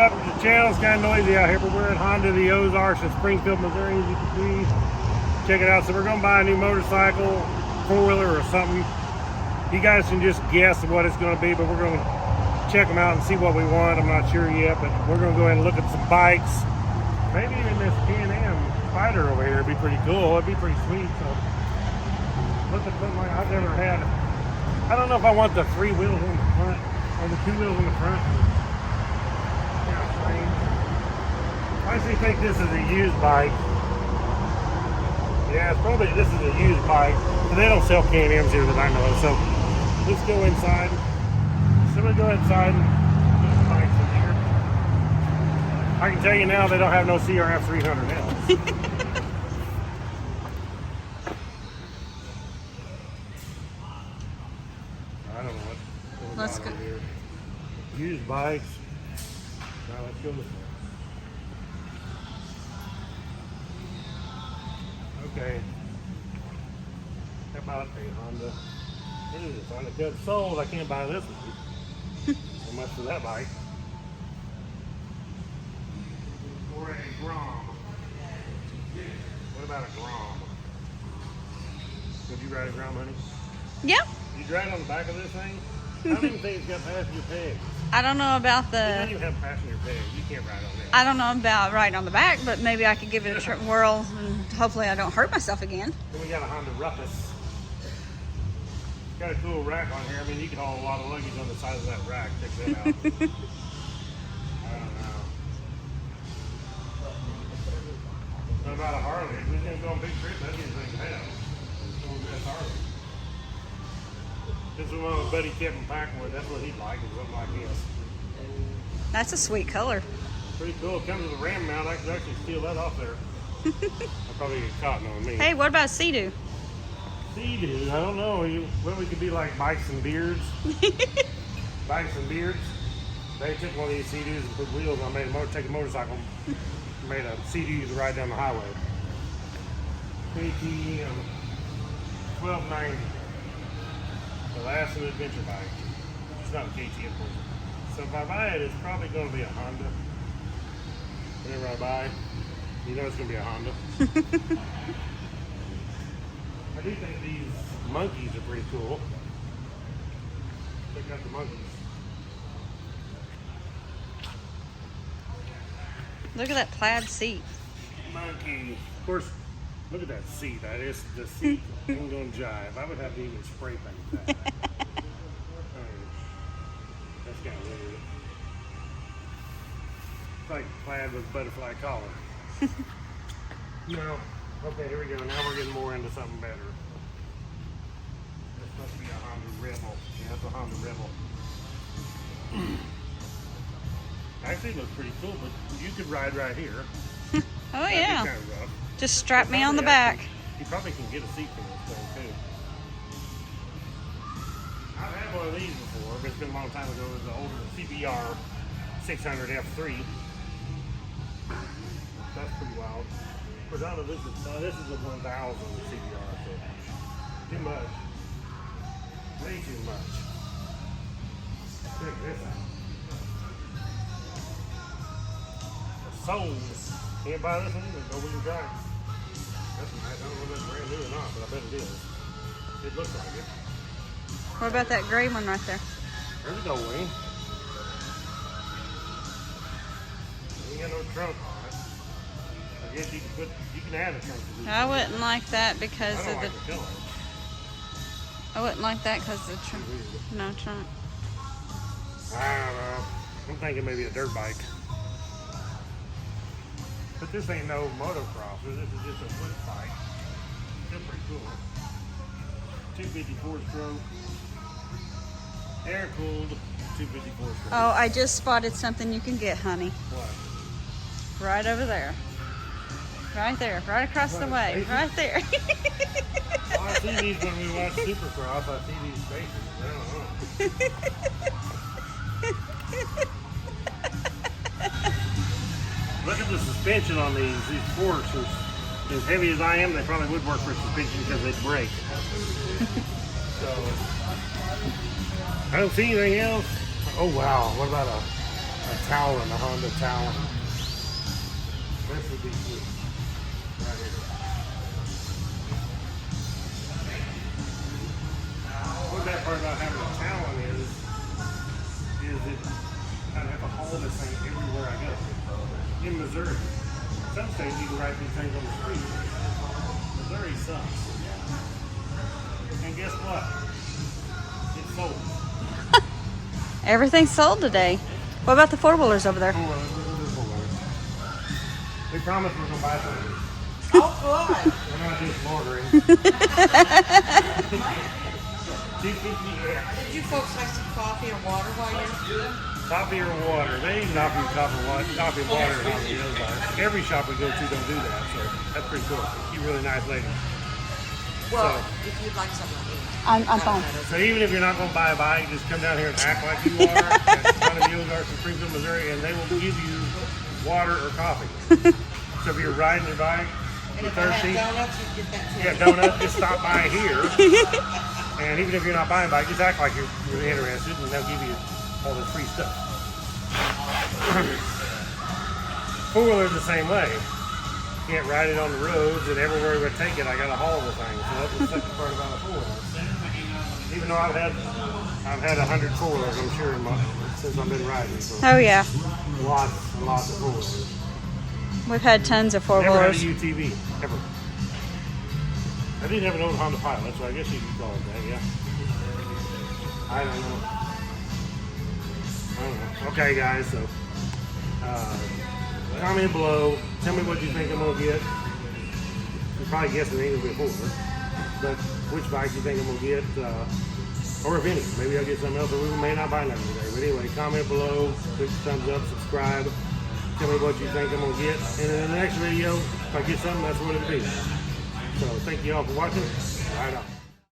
welcome to the channel. It's kind of noisy out here, but we're at Honda the Ozarks in Springfield, Missouri, as you can see. Check it out. So we're going to buy a new motorcycle, four-wheeler or something. You guys can just guess what it's going to be, but we're going to check them out and see what we want. I'm not sure yet, but we're going to go ahead and look at some bikes. Maybe even this Can-Am Spider over here would be pretty cool. It'd be pretty sweet. So look at something like I've never had. I don't know if I want the three wheels in the front or the two wheels in the front. I actually think this is a used bike. Yeah, it's probably this is a used bike. But they don't sell Can-Ams here that I know of. So let's go inside. So we'll go inside and put some bikes in here. I can tell you now they don't have no CRF 300 now. I don't know what Let's go. here. Used bikes. Now let's go this way. Okay. How about a Honda? What is this? Honda Cut sold. I can't buy this one. So much for that bike. Or a Grom. What about a Grom? Would you ride a Grom, honey? Yeah. You drive on the back of this thing? I don't even think it's got passenger pegs. I don't know about It the. doesn't even have passenger pegs. You can't ride on that. I don't know about riding on the back, but maybe I could give it a whirl and hopefully I don't hurt myself again. Then we got a Honda Ruckus. Got a cool rack on here. I mean, you can haul a lot of luggage on the side of that rack. Check that out. I don't know. What about a Harley? If we're going to go on big trips, that's the thing to have. That's Harley. This is one my buddy Kevin packing with. That's what he'd like, is something like this. That's a sweet color. Pretty cool. It comes with a ram mount. I could actually steal that off there. I'll probably get caught on me. Hey, what about Sea-Doo? Sea-Doo, I don't know. Well, we could be like Bikes and Beards. Bikes and Beards. They took one of these Sea-Doos and put wheels on, take a motorcycle, made a Sea-Doo to ride down the highway. KTM 1290. The last an adventure bike. It's not a KTM version. So if I buy it, it's probably going to be a Honda. Whenever I buy, you know it's going to be a Honda. I do think these monkeys are pretty cool. Check out the monkeys. Look at that plaid seat. Monkey. Of course, look at that seat. That is the seat. Ain't gonna jive. I would have to even spray paint that. That's kind of weird. It's like plaid with butterfly collar. No. Okay, here we go. Now we're getting more into something better. This must be a Honda Rebel. Yeah, that's a Honda Rebel. Actually, it looks pretty cool, but you could ride right here. Oh, That'd yeah. be kind of rough. Just strap me on the back. You probably can get a seat for this thing, too. I've had one of these before, but it's been a long time ago. It was the older CBR 600 F3. That's pretty wild. This is a 1000 CBR, so too much. Way too much. Check this out. The Soul. Can't buy this one, but go we can try it. That's nice. I don't know if it's brand new or not, but I bet it is. It looks like it. What about that gray one right there? There's a go wing. Ain't got no trunk on it. I guess you can add a trunk to this. I wouldn't like that because I don't of like the. the color. I wouldn't like that because of the trunk. No trunk. I don't know. I'm thinking maybe a dirt bike. But this ain't no motocross. This is just a foot bike. Still pretty cool. 254 stroke. Air cooled 254 stroke. Oh, I just spotted something you can get, honey. What? Right over there. Right there. Right across the way. Right there. Well, I see these when we watch Supercross. I see these faces. I don't know. Look at the suspension on these forks. As heavy as I am, they probably would work for suspension because they'd break. So, I don't see anything else. Oh wow, what about a Talon, the Honda Talon. This would be good. Right here. What that part about having a Talon is it I have to haul this thing everywhere I go. In Missouri. Some states you can ride these things on the street. Missouri sucks. And guess what? It's sold. Everything's sold today. What about the four-wheelers over there? We promised we were going to buy something. Oh, boy. We're not just ordering. Did you folks like some coffee or water while you're there? Coffee or water. They even offer you coffee and water on the Ozarks. Every shop we go to don't do that, so that's pretty cool. You're a really nice lady. Well, if you'd like something like that. I'm fine. So even if you're not going to buy a bike, just come down here and act like you are at one of the Ozarks in Springfield, Missouri, and they will give you water or coffee. So if you're riding your bike, And you're if I thirsty, had donuts, you'd get that too. yeah, donuts, just stop by here. And even if you're not buying a bike, just act like you're really interested, and they'll give you all this free stuff. Four-wheeler's the same way. You can't ride it on the roads, and everywhere we take it, I got to haul the thing. So that's the second part about a four-wheeler. Even though I've had 100 four-wheelers, I'm sure, since I've been riding. So Oh yeah, lots and lots of four-wheelers. we've had tons of Never had a four-wheelers. UTV, ever. I did have an old Honda Pilot, so I guess you could call it that, yeah. I don't know. Okay, guys, so comment below. Tell me what you think I'm going to get. You're probably guessing it ain't going to be a four-wheeler. But which bike you think I'm going to get, or if any. Maybe I'll get something else, or we may not buy nothing today. But anyway, comment below, click the thumbs up, subscribe. Tell me what you think I'm going to get. And in the next video, if I get something, that's what it'll be. So thank you all for watching. Right on.